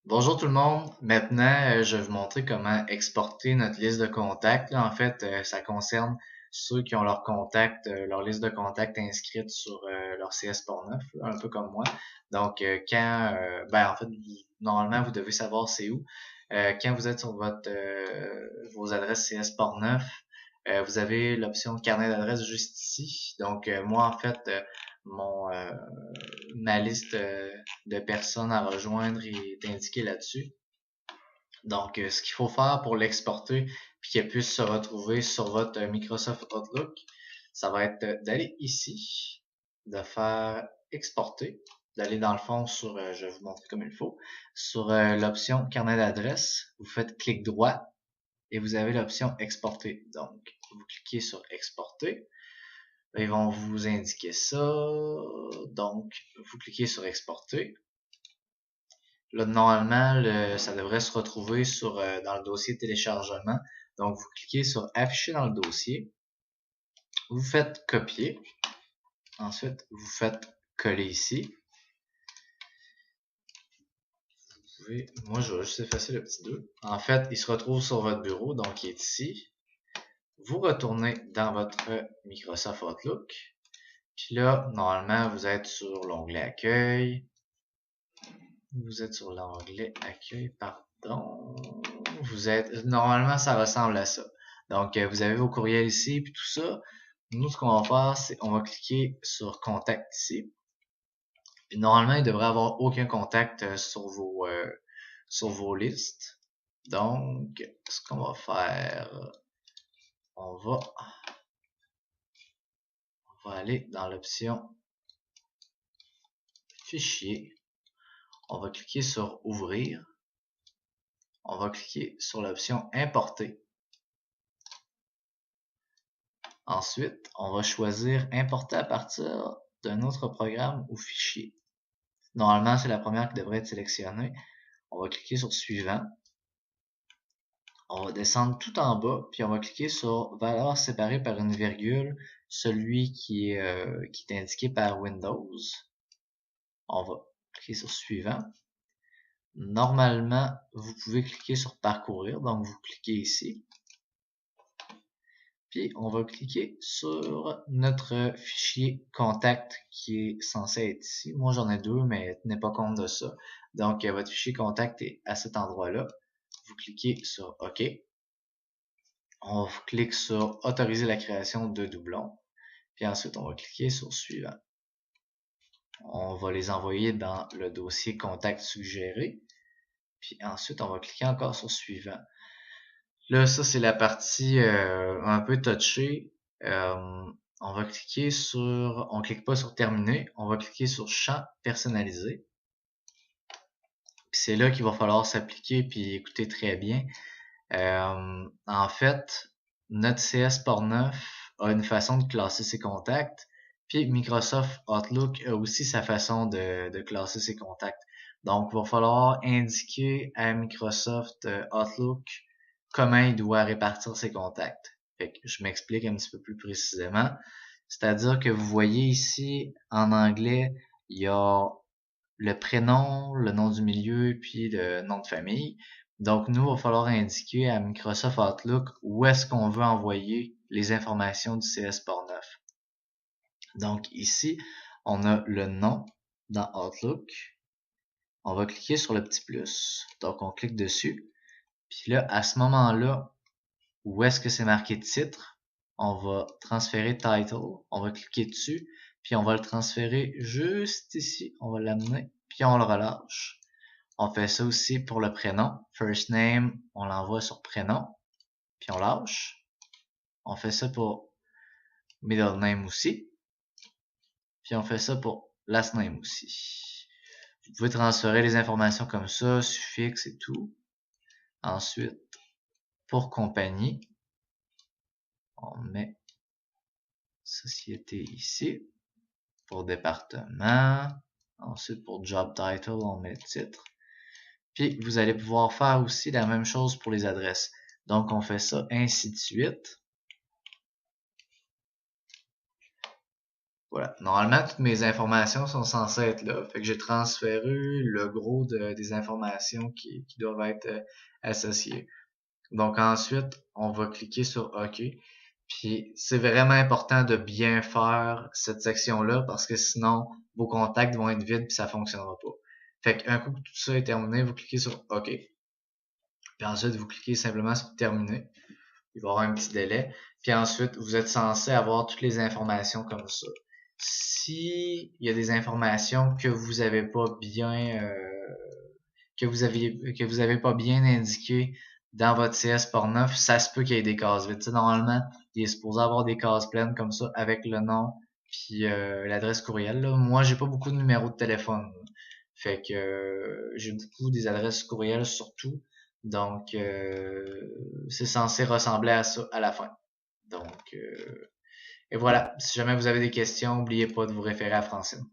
Bonjour tout le monde. Maintenant, je vais vous montrer comment exporter notre liste de contacts. Là, en fait, ça concerne ceux qui ont leur contact, leur liste de contacts inscrite sur leur CS Portneuf, là, un peu comme moi. Donc, en fait, normalement, vous devez savoir c'est où. Quand vous êtes sur vos adresses CS Portneuf, vous avez l'option carnet d'adresses juste ici. Donc, moi, en fait, mon ma liste de personnes à rejoindre est indiquée là-dessus. Donc, ce qu'il faut faire pour l'exporter puis qu'elle puisse se retrouver sur votre Microsoft Outlook, ça va être d'aller ici, de faire exporter, d'aller dans le fond sur, je vais vous montrer comme il faut, sur l'option carnet d'adresse, vous faites clic droit et vous avez l'option exporter. Donc, vous cliquez sur exporter. Là, ils vont vous indiquer ça. Donc, vous cliquez sur exporter. Là, normalement, ça devrait se retrouver dans le dossier téléchargement. Donc, vous cliquez sur afficher dans le dossier. Vous faites copier. Ensuite, vous faites coller ici. Moi, je vais juste effacer le petit 2. En fait, il se retrouve sur votre bureau, donc il est ici. Vous retournez dans votre Microsoft Outlook. Puis là, normalement, vous êtes sur l'onglet Accueil. Vous êtes sur l'onglet Accueil, pardon. Normalement, ça ressemble à ça. Donc, vous avez vos courriels ici, puis tout ça. Nous, ce qu'on va faire, c'est on va cliquer sur Contact ici. Puis, normalement, il devrait avoir aucun contact sur vos listes. Donc, ce qu'on va faire, on va, on va aller dans l'option Fichier. On va cliquer sur Ouvrir. On va cliquer sur l'option Importer. Ensuite, on va choisir Importer à partir d'un autre programme ou fichier. Normalement, c'est la première qui devrait être sélectionnée. On va cliquer sur Suivant. On va descendre tout en bas, puis on va cliquer sur Valeur séparée par une virgule, celui qui est indiqué par Windows. On va cliquer sur Suivant. Normalement, vous pouvez cliquer sur Parcourir, donc vous cliquez ici. Puis on va cliquer sur notre fichier contact qui est censé être ici. Moi j'en ai deux, mais tenez pas compte de ça. Donc votre fichier contact est à cet endroit-là. Vous cliquez sur OK. On clique sur Autoriser la création de doublons. Puis ensuite on va cliquer sur Suivant. On va les envoyer dans le dossier Contact suggéré. Puis ensuite on va cliquer encore sur Suivant. Là, ça, c'est la partie un peu touchée. On va cliquer on clique pas sur terminer, on va cliquer sur champ personnalisé. Puis c'est là qu'il va falloir s'appliquer puis écouter très bien. En fait, notre CS Portneuf a une façon de classer ses contacts, puis Microsoft Outlook a aussi sa façon de classer ses contacts. Donc, il va falloir indiquer à Microsoft Outlook comment il doit répartir ses contacts. Fait que je m'explique un petit peu plus précisément. C'est-à-dire que vous voyez ici, en anglais, il y a le prénom, le nom du milieu, puis le nom de famille. Donc, nous, il va falloir indiquer à Microsoft Outlook où est-ce qu'on veut envoyer les informations du CS Portneuf. Donc, ici, on a le nom dans Outlook. On va cliquer sur le petit plus. Donc, on clique dessus. Puis là, à ce moment-là, où est-ce que c'est marqué titre, on va transférer title. On va cliquer dessus. Puis on va le transférer juste ici. On va l'amener. Puis on le relâche. On fait ça aussi pour le prénom. First name, on l'envoie sur prénom. Puis on lâche. On fait ça pour middle name aussi. Puis on fait ça pour last name aussi. Vous pouvez transférer les informations comme ça, suffixe et tout. Ensuite, pour compagnie, on met société ici. Pour département. Ensuite, pour job title, on met titre. Puis, vous allez pouvoir faire aussi la même chose pour les adresses. Donc, on fait ça ainsi de suite. Voilà. Normalement, toutes mes informations sont censées être là. Fait que j'ai transféré le gros des informations qui doivent être associées. Donc ensuite, on va cliquer sur OK. Puis c'est vraiment important de bien faire cette section-là parce que sinon, vos contacts vont être vides puis ça fonctionnera pas. Fait qu'un coup que tout ça est terminé, vous cliquez sur OK. Puis ensuite, vous cliquez simplement sur Terminer. Il va y avoir un petit délai. Puis ensuite, vous êtes censé avoir toutes les informations comme ça. Si il y a des informations que vous avez pas bien que vous avez pas bien indiquées dans votre CS Portneuf, ça se peut qu'il y ait des cases vides. Tu sais, normalement, il est supposé avoir des cases pleines comme ça avec le nom puis l'adresse courriel. Là. Moi, j'ai pas beaucoup de numéros de téléphone. Là. Fait que j'ai beaucoup des adresses courriel surtout. Donc c'est censé ressembler à ça à la fin. Donc et voilà. Si jamais vous avez des questions, n'oubliez pas de vous référer à Francine.